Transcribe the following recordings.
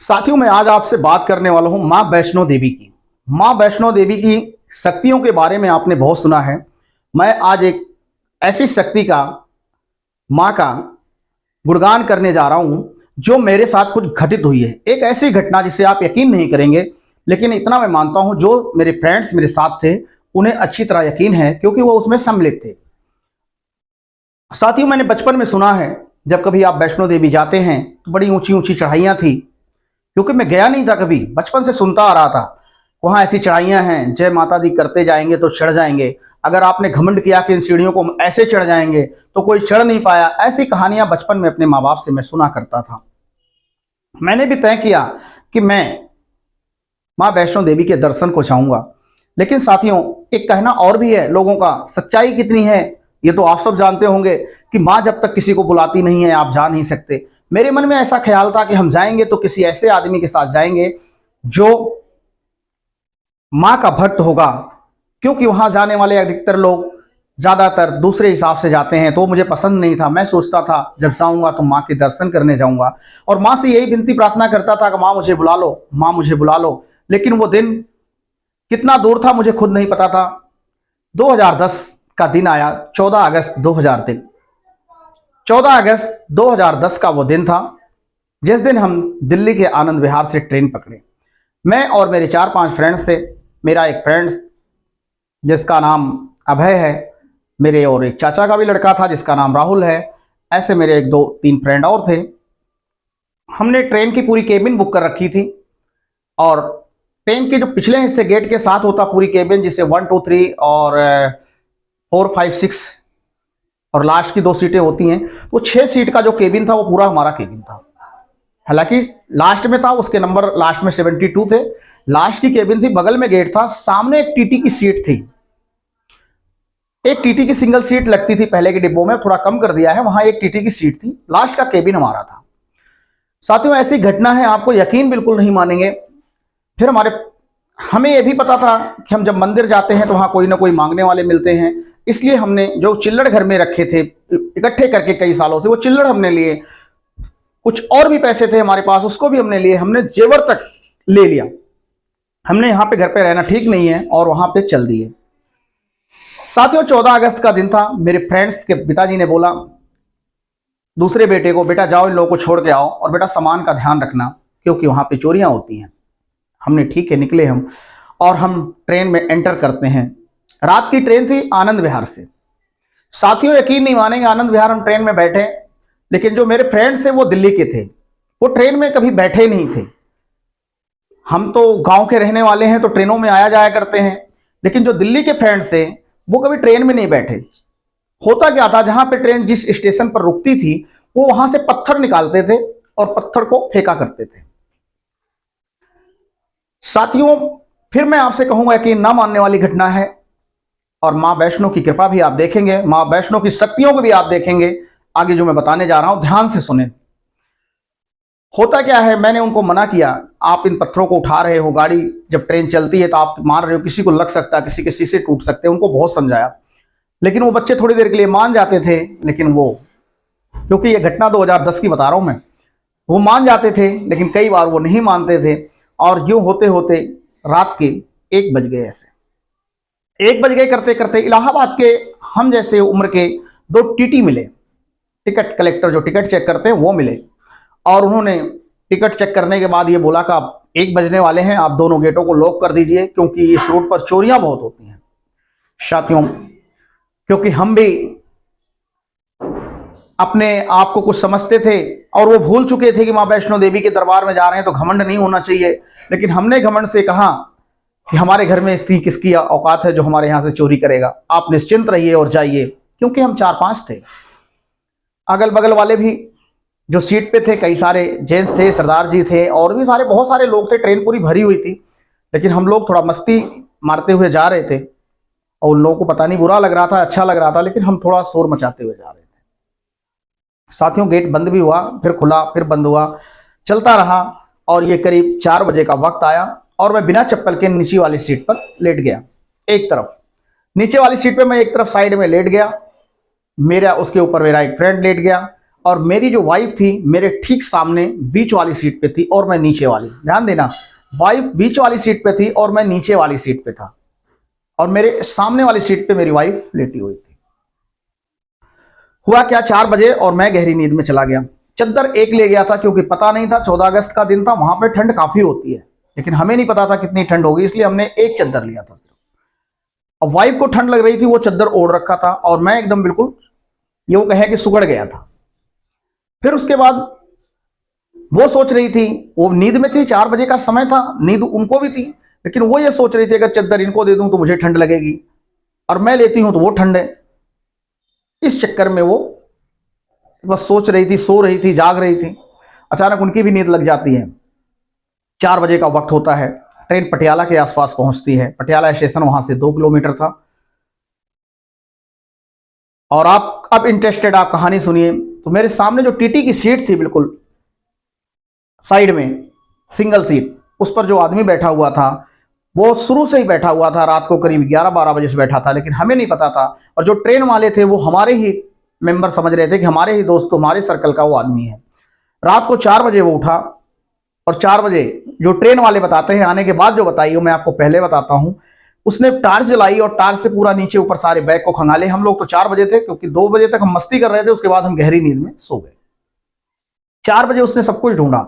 साथियों, मैं आज आपसे बात करने वाला हूं मां वैष्णो देवी की। मां वैष्णो देवी की शक्तियों के बारे में आपने बहुत सुना है। मैं आज एक ऐसी शक्ति का, मां का गुणगान करने जा रहा हूं जो मेरे साथ कुछ घटित हुई है। एक ऐसी घटना जिसे आप यकीन नहीं करेंगे, लेकिन इतना मैं मानता हूं जो मेरे फ्रेंड्स मेरे साथ थे उन्हें अच्छी तरह यकीन है, क्योंकि वो उसमें सम्मिलित थे। साथियों, मैंने बचपन में सुना है जब कभी आप वैष्णो देवी जाते हैं तो बड़ी ऊंची ऊंची चढ़ाइयां थी। क्योंकि मैं गया नहीं था कभी, बचपन से सुनता आ रहा था वहां ऐसी चढ़ाइयां हैं, जय माता दी करते जाएंगे तो चढ़ जाएंगे। अगर आपने घमंड किया कि इन सीढ़ियों को हम ऐसे चढ़ जाएंगे तो कोई चढ़ नहीं पाया। ऐसी कहानियां बचपन में अपने माँ बाप से मैं सुना करता था। मैंने भी तय किया कि मैं माँ वैष्णो देवी के दर्शन को चाहूंगा। लेकिन साथियों, एक कहना और भी है लोगों का, सच्चाई कितनी है ये तो आप सब जानते होंगे कि माँ जब तक किसी को बुलाती नहीं है आप जा नहीं सकते। मेरे मन में ऐसा ख्याल था कि हम जाएंगे तो किसी ऐसे आदमी के साथ जाएंगे जो मां का भक्त होगा, क्योंकि वहां जाने वाले अधिकतर लोग ज्यादातर दूसरे हिसाब से जाते हैं, तो मुझे पसंद नहीं था। मैं सोचता था जब जाऊंगा तो मां के दर्शन करने जाऊंगा और मां से यही विनती प्रार्थना करता था कि मां मुझे बुला लो, मां मुझे बुला लो। लेकिन वो दिन कितना दूर था मुझे खुद नहीं पता था। 2010 का दिन आया, 14 अगस्त 2003। 14 अगस्त 2010 का वो दिन था जिस दिन हम दिल्ली के आनंद विहार से ट्रेन पकड़े। मैं और मेरे 4-5 फ्रेंड्स थे। मेरा एक फ्रेंड्स जिसका नाम अभय है, मेरे और एक चाचा का भी लड़का था जिसका नाम राहुल है। ऐसे मेरे 1-2-3 फ्रेंड और थे। हमने ट्रेन की पूरी केबिन बुक कर रखी थी और ट्रेन के जो पिछले हिस्से गेट के साथ होता पूरी केबिन, जिसे 1, 2, 3 और 4, 5, 6 और लास्ट की 2 सीटें होती हैं, वो 6 सीट का जो केबिन था वो पूरा हमारा केबिन था। हालांकि लास्ट में था, उसके नंबर लास्ट में 72 थे। लास्ट की केबिन थी, बगल में गेट था, सामने एक टीटी की सीट थी। एक टीटी की सिंगल सीट लगती थी पहले के डिब्बों में, थोड़ा कम कर दिया है, वहां एक टीटी की सीट थी। लास्ट का केबिन हमारा था। साथियों, ऐसी घटना है, आपको यकीन बिल्कुल नहीं मानेंगे। फिर हमें यह भी पता था कि हम जब मंदिर जाते हैं तो वहां कोई ना कोई मांगने वाले मिलते हैं, इसलिए हमने जो चिल्लड़ घर में रखे थे इकट्ठे करके कई सालों से, वो चिल्लड़ हमने लिए। कुछ और भी पैसे थे हमारे पास, उसको भी हमने लिए। हमने जेवर तक ले लिया। हमने यहां पे घर पे रहना ठीक नहीं है और वहां पे चल दिए। साथियों, 14 अगस्त का दिन था। मेरे फ्रेंड्स के पिताजी ने बोला दूसरे बेटे को, बेटा जाओ इन लोगों को छोड़ के आओ और बेटा सामान का ध्यान रखना क्योंकि वहां पे चोरियां होती हैं। हमने ठीक है, निकले हम और हम ट्रेन में एंटर करते हैं। रात की ट्रेन थी आनंद विहार से। साथियों, यकीन नहीं मानेंगे, आनंद विहार हम ट्रेन में बैठे, लेकिन जो मेरे फ्रेंड्स थे वो दिल्ली के थे। वो ट्रेन में कभी बैठे नहीं थे। हम तो गांव के रहने वाले हैं तो ट्रेनों में आया जाया करते हैं, लेकिन जो दिल्ली के फ्रेंड्स थे वो कभी ट्रेन में नहीं बैठे। होता क्या था, जहां पे ट्रेन जिस स्टेशन पर रुकती थी वो वहां से पत्थर निकालते थे और पत्थर को फेंका करते थे। साथियों, फिर मैं आपसे कहूंगा कि ना मानने वाली घटना है और मां वैष्णो की कृपा भी आप देखेंगे, मां वैष्णो की शक्तियों को भी आप देखेंगे। आगे जो मैं बताने जा रहा हूं ध्यान से सुने। होता क्या है, मैंने उनको मना किया, आप इन पत्थरों को उठा रहे हो, गाड़ी जब ट्रेन चलती है तो आप मार रहे हो, किसी को लग सकता है, किसी के शीशे टूट सकते हैं। उनको बहुत समझाया, लेकिन वो बच्चे थोड़ी देर के लिए मान जाते थे। लेकिन वो, क्योंकि ये घटना 2010 की बता रहा हूं मैं, वो मान जाते थे लेकिन कई बार वो नहीं मानते थे। और यूं होते होते रात के 1 बज गए। ऐसे 1 बज गए करते करते इलाहाबाद के हम जैसे उम्र के 2 टीटी मिले, टिकट कलेक्टर जो टिकट चेक करते हैं वो मिले। और उन्होंने टिकट चेक करने के बाद ये बोला कि आप 1 बजने वाले हैं, आप दोनों गेटों को लॉक कर दीजिए क्योंकि इस रूट पर चोरियां बहुत होती हैं। साथियों, क्योंकि हम भी अपने आप को कुछ समझते थे और वो भूल चुके थे कि मां वैष्णो देवी के दरबार में जा रहे हैं तो घमंड नहीं होना चाहिए। लेकिन हमने घमंड से कहा कि हमारे घर में इतनी किसकी औकात है जो हमारे यहां से चोरी करेगा, आप निश्चिंत रहिए और जाइए। क्योंकि हम 4-5 थे, अगल बगल वाले भी जो सीट पे थे कई सारे जेंट्स थे, सरदार जी थे और भी सारे बहुत सारे लोग थे। ट्रेन पूरी भरी हुई थी, लेकिन हम लोग थोड़ा मस्ती मारते हुए जा रहे थे और उन लोगों को पता नहीं बुरा लग रहा था, अच्छा लग रहा था, लेकिन हम थोड़ा शोर मचाते हुए जा रहे थे। साथियों, गेट बंद भी हुआ, फिर खुला, फिर बंद हुआ, चलता रहा और ये करीब 4 बजे का वक्त आया और मैं बिना चप्पल के नीचे वाली सीट पर लेट गया। एक तरफ नीचे वाली सीट पे मैं एक तरफ साइड में लेट गया, मेरा उसके ऊपर मेरा एक फ्रेंड लेट गया और मेरी जो वाइफ थी मेरे ठीक सामने बीच वाली सीट पे थी और मैं नीचे वाली, ध्यान देना, वाइफ बीच वाली सीट पे थी और मैं नीचे वाली सीट पे था, और मेरे सामने वाली सीट पे मेरी वाइफ लेटी हुई थी। हुआ क्या, 4 बजे और मैं गहरी नींद में चला गया। चद्दर एक ले गया था क्योंकि पता नहीं था, 14 अगस्त का दिन था, वहां पे ठंड काफी होती है, लेकिन हमें नहीं पता था कितनी ठंड होगी, इसलिए हमने एक चद्दर लिया था सिर्फ। अब वाइफ को ठंड लग रही थी, वो चद्दर ओढ़ रखा था और मैं एकदम बिल्कुल यूं कहे कि सुगड़ गया था। फिर उसके बाद वो सोच रही थी, वो नींद में थी, 4 बजे का समय था, नींद उनको भी थी, लेकिन वो ये सोच रही थी अगर चद्दर इनको दे दूं तो मुझे ठंड लगेगी, और मैं लेती हूं तो वो ठंड है। इस चक्कर में वो बस सोच रही थी, सो रही थी, जाग रही थी। अचानक उनकी भी नींद लग जाती है। 4 बजे का वक्त होता है, ट्रेन पटियाला के आसपास पहुंचती है। पटियाला स्टेशन वहां से 2 किलोमीटर था। और आप अब इंटरेस्टेड, आप कहानी सुनिए। तो मेरे सामने जो टीटी की सीट थी बिल्कुल साइड में, सिंगल सीट, उस पर जो आदमी बैठा हुआ था वो शुरू से ही बैठा हुआ था, रात को करीब 11-12 बजे से बैठा था, लेकिन हमें नहीं पता था। और जो ट्रेन वाले थे वो हमारे ही मेंबर समझ रहे थे कि हमारे ही दोस्त, हमारे सर्कल का वो आदमी है। रात को 4 बजे वो उठा, और 4 बजे जो ट्रेन वाले बताते हैं, आने के बाद जो बताई वो मैं आपको पहले बताता हूं। उसने टार्च जलाई और टार्च से पूरा नीचे ऊपर सारे बैग को खंगाले। हम लोग तो 4 बजे थे, क्योंकि 2 बजे तक हम मस्ती कर रहे थे, उसके बाद हम गहरी नींद में सो गए। 4 बजे उसने सब कुछ ढूंढा,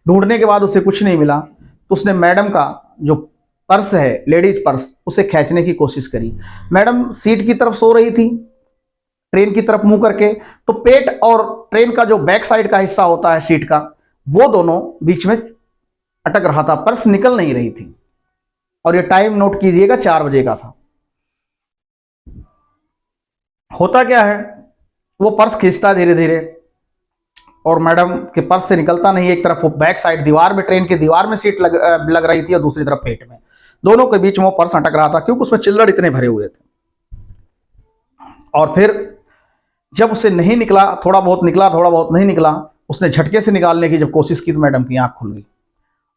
ढूंढने के बाद उसे कुछ नहीं मिला, तो उसने मैडम का जो पर्स है, लेडीज पर्स, उसे खींचने की कोशिश करी। मैडम सीट की तरफ सो रही थी, ट्रेन की तरफ मुंह करके, तो पेट और ट्रेन का जो बैक साइड का हिस्सा होता है सीट का, वो दोनों बीच में अटक रहा था, पर्स निकल नहीं रही थी। और ये टाइम नोट कीजिएगा, 4 बजे का था। होता क्या है, वो पर्स खींचता धीरे धीरे, और मैडम के पर्स से निकलता नहीं। एक तरफ वो बैक साइड दीवार में, ट्रेन की दीवार में सीट लग रही थी, और दूसरी तरफ पेट में, दोनों के बीच में वो पर्स अटक रहा था, क्योंकि उसमें चिल्लड़ इतने भरे हुए थे। और फिर जब उसे नहीं निकला, थोड़ा बहुत निकला, थोड़ा बहुत नहीं निकला, उसने झटके से निकालने की जब कोशिश की तो मैडम की आंख खुल गई।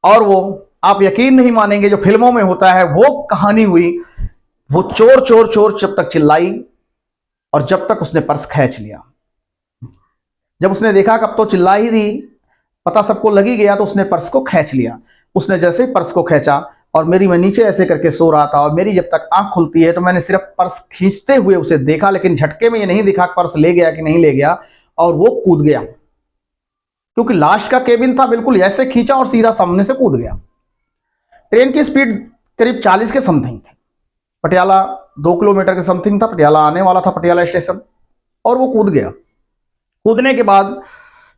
और वो, आप यकीन नहीं मानेंगे, जो फिल्मों में होता है वो कहानी हुई। वो चोर चोर चोर जब तक चिल्लाई, और जब तक उसने पर्स खींच लिया। जब उसने देखा कब तो चिल्ला ही दी, पता सबको लग ही गया, तो उसने पर्स को खींच लिया। उसने जैसे ही पर्स को खींचा, और मैं नीचे ऐसे करके सो रहा था, और मेरी जब तक आंख खुलती है तो मैंने सिर्फ पर्स खींचते हुए उसे देखा, लेकिन झटके में ये नहीं दिखा पर्स ले गया कि नहीं ले गया। और वो कूद गया, क्योंकि लास्ट का केबिन था, बिल्कुल ऐसे खींचा और सीधा सामने से कूद गया। ट्रेन की स्पीड करीब 40 के समथिंग थी। पटियाला 2 किलोमीटर के समथिंग था, पटियाला आने वाला था, पटियाला स्टेशन, और वो कूद गया। कूदने के बाद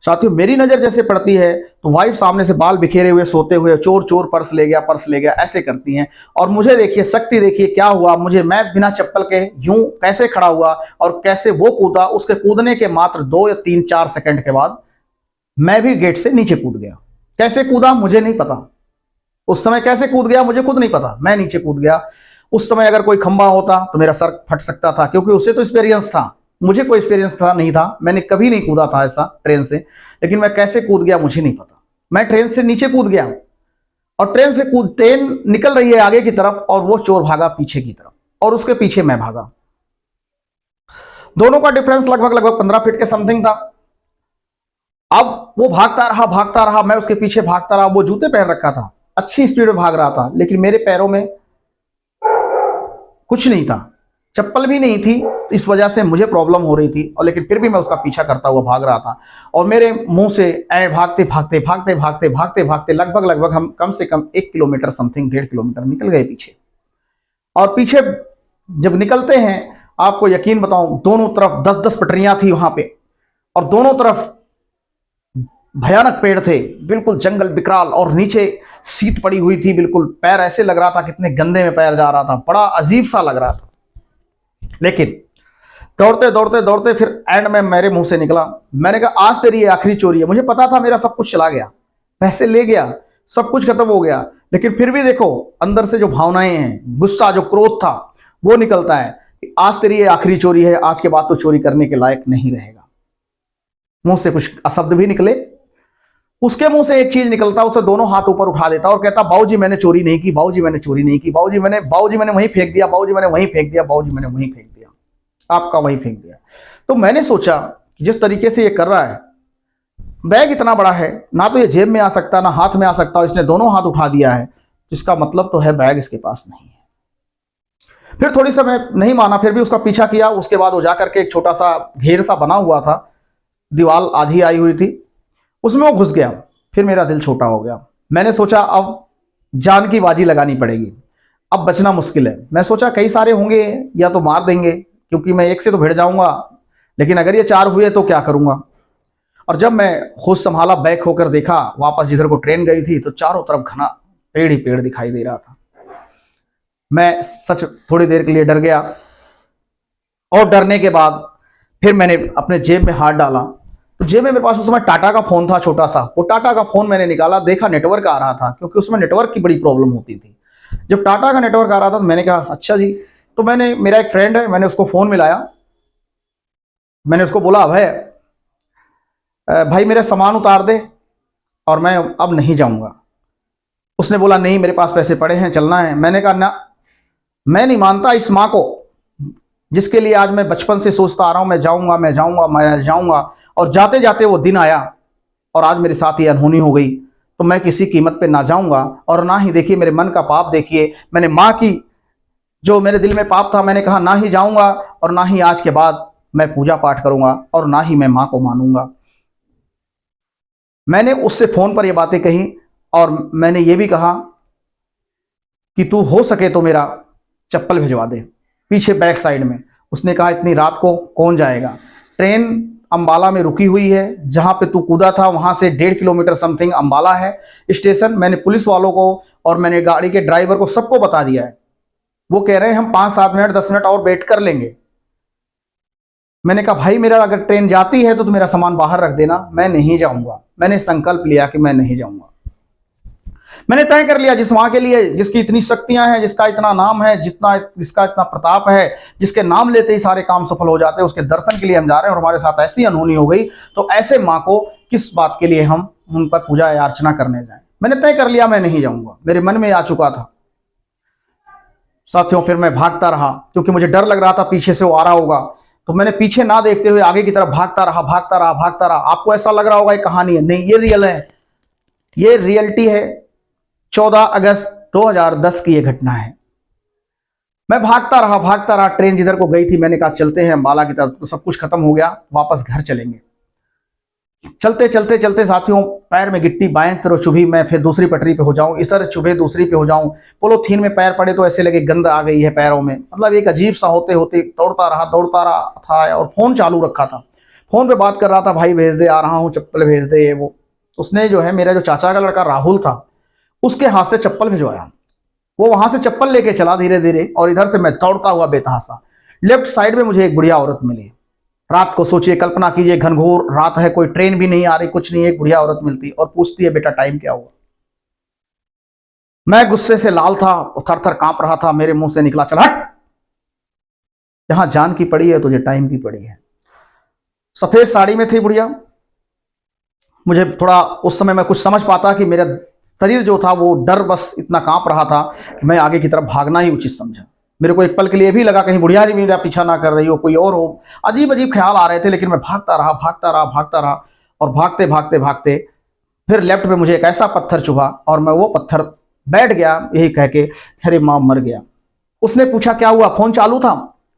साथियों मेरी नजर जैसे पड़ती है तो वाइफ सामने से बाल बिखेरे हुए सोते हुए, चोर चोर पर्स ले गया, पर्स ले गया, ऐसे करती हैं। और मुझे देखिए शक्ति, देखिए क्या हुआ मुझे, मैं बिना चप्पल के यूं कैसे खड़ा हुआ और कैसे वो कूदा। उसके कूदने के मात्र 2 या 3-4 सेकंड के बाद मैं भी गेट से नीचे कूद गया। कैसे कूदा मुझे नहीं पता, उस समय कैसे कूद गया मुझे खुद नहीं पता, मैं नीचे कूद गया। उस समय अगर कोई खंबा होता तो मेरा सर फट सकता था, क्योंकि उसे तो एक्सपीरियंस था, मुझे कोई एक्सपीरियंस था नहीं था, मैंने कभी नहीं कूदा था ऐसा ट्रेन से। लेकिन मैं कैसे कूद गया मुझे नहीं पता, मैं ट्रेन से नीचे कूद गया, और ट्रेन निकल रही है आगे की तरफ, और वो चोर भागा पीछे की तरफ, और उसके पीछे मैं भागा। दोनों का डिफरेंस लगभग 15 फीट के समथिंग था। अब वो भागता रहा, मैं उसके पीछे भागता रहा। वो जूते पहन रखा था, अच्छी स्पीड में भाग रहा था, लेकिन मेरे पैरों में कुछ नहीं था, चप्पल भी नहीं थी, इस वजह से मुझे प्रॉब्लम हो रही थी। और लेकिन फिर भी मैं उसका पीछा करता हुआ भाग रहा था, और मेरे मुंह से भागते भागते भागते भागते भागते भागते लगभग हम कम से कम 1 किलोमीटर समथिंग, 1.5 किलोमीटर निकल गए पीछे। और पीछे जब निकलते हैं, आपको यकीन बताऊं, दोनों तरफ 10-10 पटरियां थी वहां पे, और दोनों तरफ भयानक पेड़ थे, बिल्कुल जंगल विकराल, और नीचे सीट पड़ी हुई थी, बिल्कुल पैर ऐसे लग रहा था कितने गंदे में पैर जा रहा था, बड़ा अजीब सा लग रहा था। लेकिन दौड़ते दौड़ते दौड़ते फिर एंड में मेरे मुंह से निकला, मैंने कहा आज तेरी ये आखिरी चोरी है। मुझे पता था मेरा सब कुछ चला गया, पैसे ले गया, सब कुछ खत्म हो गया, लेकिन फिर भी देखो अंदर से जो भावनाएं हैं, गुस्सा, जो क्रोध था, वो निकलता है कि आज तेरी ये आखिरी चोरी है, आज के बाद तो चोरी करने के लायक नहीं रहेगा। मुंह से कुछ अशब्द भी निकले, उसके मुंह से एक चीज निकलता, उसे दोनों हाथ ऊपर उठा देता और कहता बाबूजी मैंने चोरी नहीं की, बाबूजी मैंने चोरी नहीं की, बाबूजी मैंने वहीं फेंक दिया, बाबूजी मैंने वहीं फेंक दिया, बाबूजी मैंने वहीं फेंक दिया, आपका वहीं फेंक दिया। तो मैंने सोचा कि जिस तरीके से ये कर रहा है बैग इतना बड़ा है, ना तो ये जेब में आ सकता ना हाथ में आ सकता, इसने दोनों हाथ उठा दिया है, जिसका मतलब तो है बैग इसके पास नहीं है। फिर थोड़ी समय नहीं माना, फिर भी उसका पीछा किया। उसके बाद वो जाकर के एक छोटा सा घेर सा बना हुआ था, दीवार आधी आई हुई थी, उसमें वो घुस गया। फिर मेरा दिल छोटा हो गया। मैंने सोचा अब जान की बाजी लगानी पड़ेगी, अब बचना मुश्किल है। मैं सोचा कई सारे होंगे या तो मार देंगे, क्योंकि मैं एक से तो भिड़ जाऊंगा, लेकिन अगर ये 4 हुए तो क्या करूंगा। और जब मैं होश संभाला, बैक होकर देखा वापस जिधर को ट्रेन गई थी, तो चारों तरफ घना पेड़ ही पेड़ दिखाई दे रहा था। मैं सच थोड़ी देर के लिए डर गया, और डरने के बाद फिर मैंने अपने जेब में हाथ डाला, तो जेब में मेरे पास उस समय टाटा का फोन था छोटा सा। वो टाटा का फोन मैंने निकाला, देखा नेटवर्क आ रहा था, क्योंकि उसमें नेटवर्क की बड़ी प्रॉब्लम होती थी। जब टाटा का नेटवर्क आ रहा था तो मैंने कहा अच्छा जी। तो मैंने, मेरा एक फ्रेंड है, मैंने उसको फोन मिलाया। मैंने उसको बोला भाई मेरा सामान उतार दे और मैं अब नहीं जाऊंगा। उसने बोला नहीं मेरे पास पैसे पड़े हैं, चलना है। मैंने कहा ना, मैं नहीं मानता इस माँ को, जिसके लिए आज मैं बचपन से सोचता आ रहा हूं मैं जाऊंगा मैं जाऊंगा मैं जाऊंगा, और जाते जाते वो दिन आया और आज मेरे साथ ये अनहोनी हो गई। तो मैं किसी कीमत पे ना जाऊंगा, और ना ही, देखिए मेरे मन का पाप देखिए, मैंने माँ की, जो मेरे दिल में पाप था, मैंने कहा ना ही जाऊंगा, और ना ही आज के बाद मैं पूजा पाठ करूंगा, और ना ही मैं माँ को मानूंगा। मैंने उससे फोन पर ये बातें कही, और मैंने ये भी कहा कि तू हो सके तो मेरा चप्पल भिजवा दे पीछे बैक साइड में। उसने कहा इतनी रात को कौन जाएगा, ट्रेन अंबाला में रुकी हुई है, जहां पे तू कूदा था वहां से 1.5 किलोमीटर समथिंग अंबाला है स्टेशन। मैंने पुलिस वालों को और मैंने गाड़ी के ड्राइवर को सबको बता दिया है। वो कह रहे हैं हम 5-7 मिनट 10 मिनट और वेट कर लेंगे। मैंने कहा भाई मेरा अगर ट्रेन जाती है तो मेरा सामान बाहर रख देना, मैं नहीं जाऊंगा। मैंने संकल्प लिया कि मैं नहीं जाऊंगा। मैंने तय कर लिया, जिस माँ के लिए, जिसकी इतनी शक्तियां हैं, जिसका इतना नाम है, जिसका इतना प्रताप है, जिसके नाम लेते ही सारे काम सफल हो जाते हैं, उसके दर्शन के लिए हम जा रहे हैं और हमारे साथ ऐसी अनहोनी हो गई, तो ऐसे माँ को किस बात के लिए हम उन पर पूजा या अर्चना करने जाएं। मैंने तय कर लिया मैं नहीं जाऊंगा, मेरे मन में आ चुका था साथियों। फिर मैं भागता रहा, क्योंकि मुझे डर लग रहा था पीछे से वो आ रहा होगा। तो मैंने पीछे ना देखते हुए आगे की तरफ भागता रहा भागता रहा भागता रहा। आपको ऐसा लग रहा होगा ये कहानी है, नहीं ये रियल है, ये रियलिटी है। 14 अगस्त 2010 की ये घटना है। मैं भागता रहा, ट्रेन जिधर को गई थी, मैंने कहा चलते हैं अंबाला की तरफ, तो सब कुछ खत्म हो गया, वापस घर चलेंगे। चलते चलते चलते साथियों, पैर में गिट्टी बाएं तरफ चुभी, मैं फिर दूसरी पटरी पे हो जाऊं, इस तरह चुभे दूसरी पे हो जाऊं, पोलोथीन में पैर पड़े तो ऐसे लगे गंद आ गई है पैरों में। मतलब एक अजीब सा होते होते दौड़ता रहा था, और फोन चालू रखा था, फोन पे बात कर रहा था, भाई भेज दे, आ रहा हूँ, चप्पल भेज दे, ये वो। उसने जो है, मेरा जो चाचा का लड़का राहुल था, उसके हाथ से चप्पल भिजवाया। वो वहां से चप्पल लेके चला धीरे धीरे, और इधर से मैं दौड़ता हुआ बेतहासा। लेफ्ट साइड में मुझे एक बुढ़िया औरत मिली। रात को सोचिए, कल्पना कीजिए, घनघोर रात है, कोई ट्रेन भी नहीं आ रही, कुछ नहीं, एक बुढ़िया औरत मिलती और पूछती है बेटा टाइम क्या हुआ। मैं गुस्से से लाल था, थर थर कांप रहा था, मेरे मुंह से निकला चल हट, जहां जान की पड़ी है तुझे टाइम की पड़ी है। सफेद साड़ी में थी बुढ़िया। मुझे थोड़ा उस समय मैं कुछ समझ पाता कि मेरा शरीर जो था वो डर बस इतना कांप रहा था कि मैं आगे की तरफ भागना ही उचित समझा। मेरे को एक पल के लिए भी लगा कहीं बुढ़िया मेरा पीछा ना कर रही हो, कोई और हो। अजीब अजीब ख्याल आ रहे थे, लेकिन मैं भागता रहा, और भागते भागते भागते फिर लेफ्ट में मुझे एक ऐसा पत्थर चुभा, और मैं वो पत्थर बैठ गया, यही कह के अरे माँ मर गया। उसने पूछा क्या हुआ, फोन चालू था।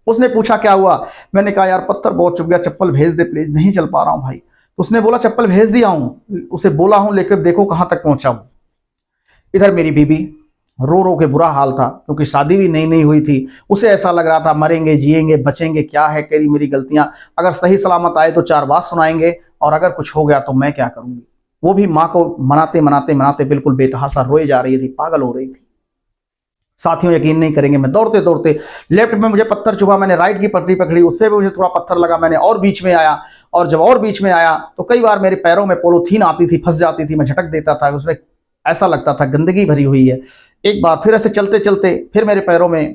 उसने पूछा क्या हुआ, मैंने कहा यार पत्थर बहुत चुभ गया, चप्पल भेज दे प्लीज, नहीं चल पा रहा हूँ भाई। उसने बोला चप्पल भेज दिया हूँ, उसे बोला हूँ लेकर देखो कहाँ तक पहुंचा हूँ। इधर मेरी बीबी रो रो के बुरा हाल था, क्योंकि शादी भी नई नई हुई थी। उसे ऐसा लग रहा था मरेंगे जिएंगे बचेंगे क्या है, तेरी मेरी गलतियां, अगर सही सलामत आए तो 4 बात सुनाएंगे, और अगर कुछ हो गया तो मैं क्या करूंगी। वो भी माँ को मनाते मनाते मनाते बिल्कुल बेतहासा रोए जा रही थी, पागल हो रही थी। साथियों यकीन नहीं करेंगे, मैं दौड़ते दौड़ते, लेफ्ट में मुझे पत्थर चुभा, मैंने राइट की पटरी पकड़ी, उस पर भी मुझे थोड़ा पत्थर लगा, मैंने और बीच में आया, और जब और बीच में आया तो कई बार मेरे पैरों में पोलोथीन आती थी, फंस जाती थी, मैं झटक देता था, उसमें ऐसा लगता था गंदगी भरी हुई है। एक बार फिर ऐसे चलते चलते फिर मेरे पैरों में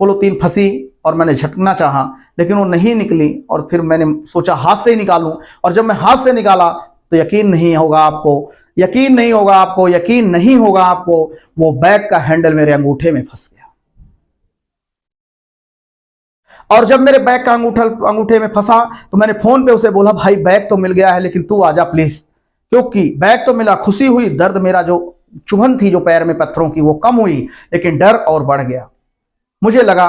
पोलोथीन फंसी, और मैंने झटकना चाहा लेकिन वो नहीं निकली, और फिर मैंने सोचा हाथ से ही निकालूं, और जब मैं हाथ से निकाला तो यकीन नहीं होगा आपको, वो बैग का हैंडल मेरे अंगूठे में फंस गया। और जब मेरे बैग का अंगूठे में फंसा तो मैंने फोन पे उसे बोला भाई बैग तो मिल गया है, लेकिन तू आजा प्लीज, क्योंकि बैग तो मिला, खुशी हुई, दर्द मेरा जो चुभन थी जो पैर में पत्थरों की वो कम हुई, लेकिन डर और बढ़ गया। मुझे लगा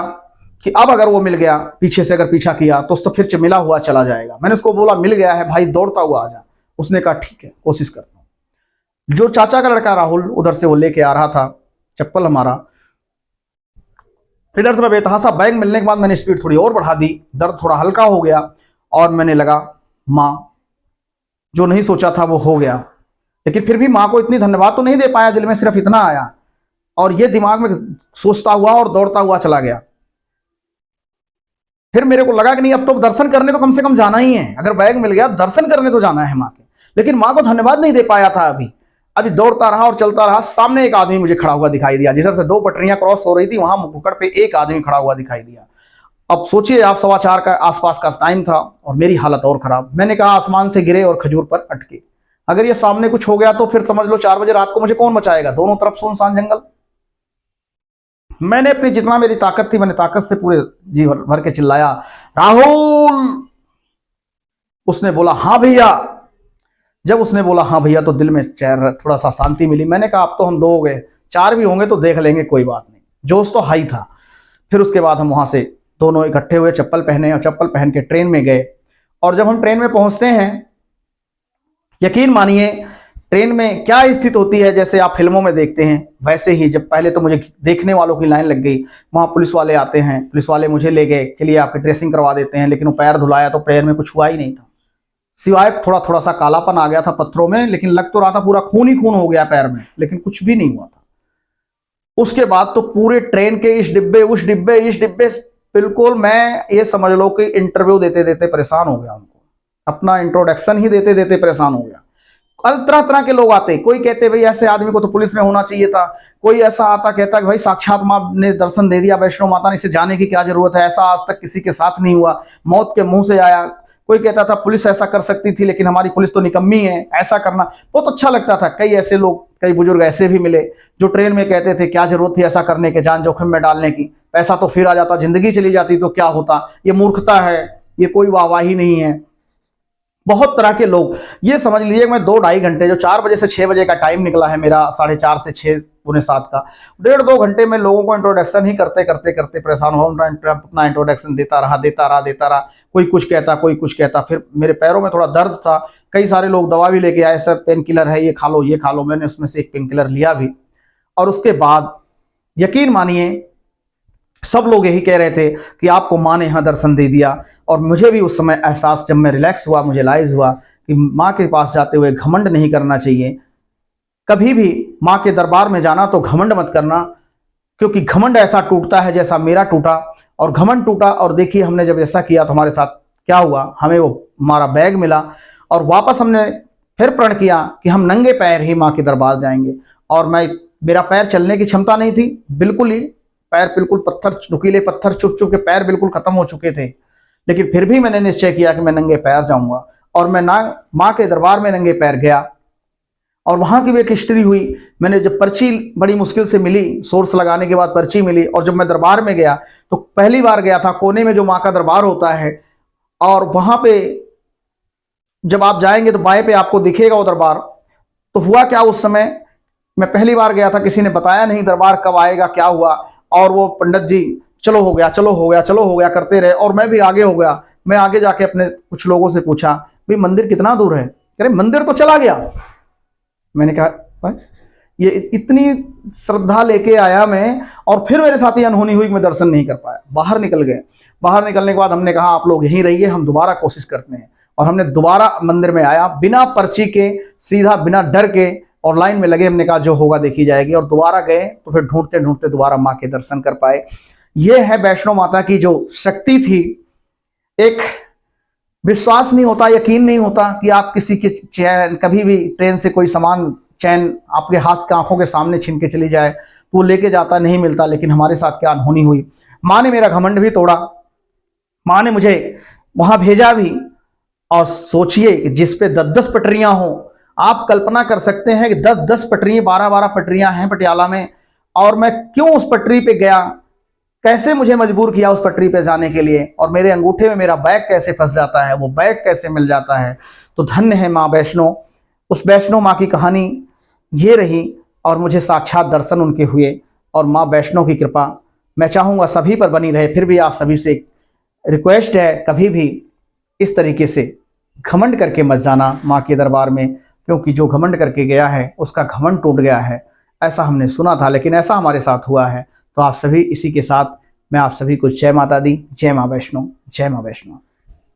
कि अब अगर वो मिल गया, पीछे से अगर पीछा किया तो उससे फिर मिला हुआ चला जाएगा। मैंने उसको बोला मिल गया है भाई, दौड़ता हुआ आ जा। उसने कहा ठीक है, कोशिश करता हूं। जो चाचा का लड़का राहुल उधर से वो लेके आ रहा था चप्पल हमारा, इधर से बेतहासा बैग मिलने के बाद मैंने स्पीड थोड़ी और बढ़ा दी, दर्द थोड़ा हल्का हो गया और मैंने लगा माँ, जो नहीं सोचा था वो हो गया। लेकिन फिर भी माँ को इतनी धन्यवाद तो नहीं दे पाया, दिल में सिर्फ इतना आया और ये दिमाग में सोचता हुआ और दौड़ता हुआ चला गया। फिर मेरे को लगा कि नहीं, अब तो दर्शन करने तो कम से कम जाना ही है, अगर बैग मिल गया दर्शन करने तो जाना है माँ के। लेकिन माँ को धन्यवाद नहीं दे पाया था अभी दौड़ता रहा और चलता रहा। सामने एक आदमी मुझे खड़ा हुआ दिखाई दिया, जिधर से 2 पटरियां क्रॉस हो रही थी वहां मुकुकड़ पे एक आदमी खड़ा हुआ दिखाई दिया। अब सोचिए आप, 4:15 का आसपास का टाइम था और मेरी हालत और खराब। मैंने कहा आसमान से गिरे और खजूर पर अटके, अगर ये सामने कुछ हो गया तो फिर समझ लो 4 बजे रात को मुझे कौन बचाएगा, दोनों तरफ सुनसान जंगल। मैंने अपनी जितना मेरी ताकत थी, मैंने ताकत से पूरे जी भर के चिल्लाया राहुल। उसने बोला हाँ भैया। जब उसने बोला हाँ भैया तो दिल में चैन, थोड़ा सा शांति मिली। मैंने कहा अब तो हम 2 हो गए, 4 भी होंगे तो देख लेंगे, कोई बात नहीं। जोश तो हाई था। फिर उसके बाद हम वहां से दोनों इकट्ठे हुए, चप्पल पहने और चप्पल पहन के ट्रेन में गए। और जब हम ट्रेन में पहुंचते हैं, यकीन मानिए ट्रेन में क्या स्थिति होती है जैसे आप फिल्मों में देखते हैं वैसे ही। जब पहले तो मुझे देखने वालों की लाइन लग गई, वहां पुलिस वाले आते हैं, पुलिस वाले मुझे ले गए, चलिए आपकी ड्रेसिंग करवा देते हैं। लेकिन वो पैर धुलाया तो पैर में कुछ हुआ ही नहीं था, सिवाय थोड़ा थोड़ा सा कालापन आ गया था पत्थरों में, लेकिन लग तो रहा था पूरा खून ही खून हो गया पैर में, लेकिन कुछ भी नहीं हुआ था। उसके बाद तो पूरे ट्रेन के इस डिब्बे उस डिब्बे इस डिब्बे, बिल्कुल मैं ये समझ लो कि इंटरव्यू देते देते परेशान हो गया उनको, अपना इंट्रोडक्शन ही देते देते परेशान हो गया। तरह तरह के लोग आते, कोई कहते भाई ऐसे आदमी को तो पुलिस में होना चाहिए था, कोई ऐसा आता कहता कि भाई साक्षात माँ ने दर्शन दे दिया, वैष्णो माता ने, इसे जाने की क्या जरूरत है, ऐसा आज तक किसी के साथ नहीं हुआ, मौत के मुंह से आया। कोई कहता था पुलिस ऐसा कर सकती थी लेकिन हमारी पुलिस तो निकम्मी है, ऐसा करना बहुत अच्छा लगता था। कई ऐसे लोग, कई बुजुर्ग ऐसे भी मिले जो ट्रेन में कहते थे क्या जरूरत थी ऐसा करने के, जान जोखिम में डालने की, पैसा तो फिर आ जाता, जिंदगी चली जाती तो क्या होता, ये मूर्खता है, ये कोई वाहवाही नहीं है। बहुत तरह के लोग, ये समझ लीजिए मैं 2-2.5 घंटे, जो 4 बजे से 6 बजे का टाइम निकला है मेरा, 4:30 से 6 पौने 7 का, 1.5-2 घंटे में लोगों को इंट्रोडक्शन ही करते करते करते परेशान हुआ। अपना इंट्रोडक्शन देता रहा। कोई कुछ कहता, कोई कुछ कहता। फिर मेरे पैरों में थोड़ा दर्द था, कई सारे लोग दवा भी लेके आए, सर पेन किलर है, ये खा लो ये खा लो। मैंने उसमें से एक पेन किलर लिया भी। और उसके बाद यकीन मानिए सब लोग यही कह रहे थे कि आपको माँ ने यहाँ दर्शन दे दिया। और मुझे भी उस समय एहसास, जब मैं रिलैक्स हुआ, मुझे लाइज हुआ कि माँ के पास जाते हुए घमंड नहीं करना चाहिए। कभी भी माँ के दरबार में जाना तो घमंड मत करना, क्योंकि घमंड ऐसा टूटता है जैसा मेरा टूटा। और घमंड टूटा, और देखिए हमने जब ऐसा किया तो हमारे साथ क्या हुआ, हमें वो हमारा बैग मिला और वापस हमने फिर प्रण किया कि हम नंगे पैर ही माँ के दरबार जाएंगे। और मेरा पैर चलने की क्षमता नहीं थी बिल्कुल ही, पैर बिल्कुल पत्थर, नुकीले पत्थर चुभ चुभ के पैर बिल्कुल खत्म हो चुके थे। लेकिन फिर भी मैंने निश्चय किया कि मैं नंगे पैर जाऊंगा। और मैं माँ के दरबार में नंगे पैर गया। और वहां की भी एक हिस्ट्री हुई। मैंने जब पर्ची बड़ी मुश्किल से मिली, सोर्स लगाने के बाद पर्ची मिली, और जब मैं दरबार में गया तो पहली बार गया था, कोने में जो माँ का दरबार होता है, और वहां पे जब आप जाएंगे तो बाएं पे आपको दिखेगा वो दरबार। तो हुआ क्या, उस समय मैं पहली बार गया था, किसी ने बताया नहीं दरबार कब आएगा, क्या हुआ। और वो पंडित जी चलो हो गया चलो हो गया चलो हो गया करते रहे, और मैं भी आगे हो गया। मैं आगे जाके अपने कुछ लोगों से पूछा भाई मंदिर कितना दूर है, कह रहे मंदिर तो चला गया। मैंने कहा ये इतनी श्रद्धा लेके आया मैं, और फिर मेरे साथ ही अनहोनी हुई कि मैं दर्शन नहीं कर पाया। बाहर निकल गए। बाहर निकलने के बाद हमने कहा आप लोग यहीं रहिए, हम दोबारा कोशिश करते हैं। और हमने दोबारा मंदिर में आया, बिना पर्ची के, सीधा बिना डर के, और लाइन में लगे। हमने कहा जो होगा देखी जाएगी। और दोबारा गए तो फिर ढूंढते ढूंढते दोबारा माँ के दर्शन कर पाए। ये है वैष्णो माता की जो शक्ति थी। एक विश्वास नहीं होता, यकीन नहीं होता कि आप किसी के चैन, कभी भी ट्रेन से कोई सामान, चैन आपके हाथ के आंखों के सामने छीन के चली जाए तो वो लेके जाता, नहीं मिलता। लेकिन हमारे साथ क्या अनहोनी हुई। माँ ने मेरा घमंड भी तोड़ा, माँ ने मुझे वहां भेजा भी। और सोचिए कि जिस पे 10-10 पटरियां हो, आप कल्पना कर सकते हैं कि 10-10 पटरियां, 12-12 पटरियां हैं पटियाला में। और मैं क्यों उस पटरी पे गया, कैसे मुझे मजबूर किया उस पटरी पे जाने के लिए, और मेरे अंगूठे में मेरा बैग कैसे फंस जाता है, वो बैग कैसे मिल जाता है। तो धन्य है माँ वैष्णो, उस वैष्णो माँ की कहानी ये रही और मुझे साक्षात दर्शन उनके हुए। और माँ वैष्णो की कृपा मैं चाहूँगा सभी पर बनी रहे। फिर भी आप सभी से एक रिक्वेस्ट है, कभी भी इस तरीके से घमंड करके मत जाना माँ के दरबार में, क्योंकि जो घमंड करके गया है उसका घमंड टूट गया है, ऐसा हमने सुना था, लेकिन ऐसा हमारे साथ हुआ है। तो आप सभी इसी के साथ मैं आप सभी को जय माता दी, जय माँ वैष्णो, जय माँ वैष्णो।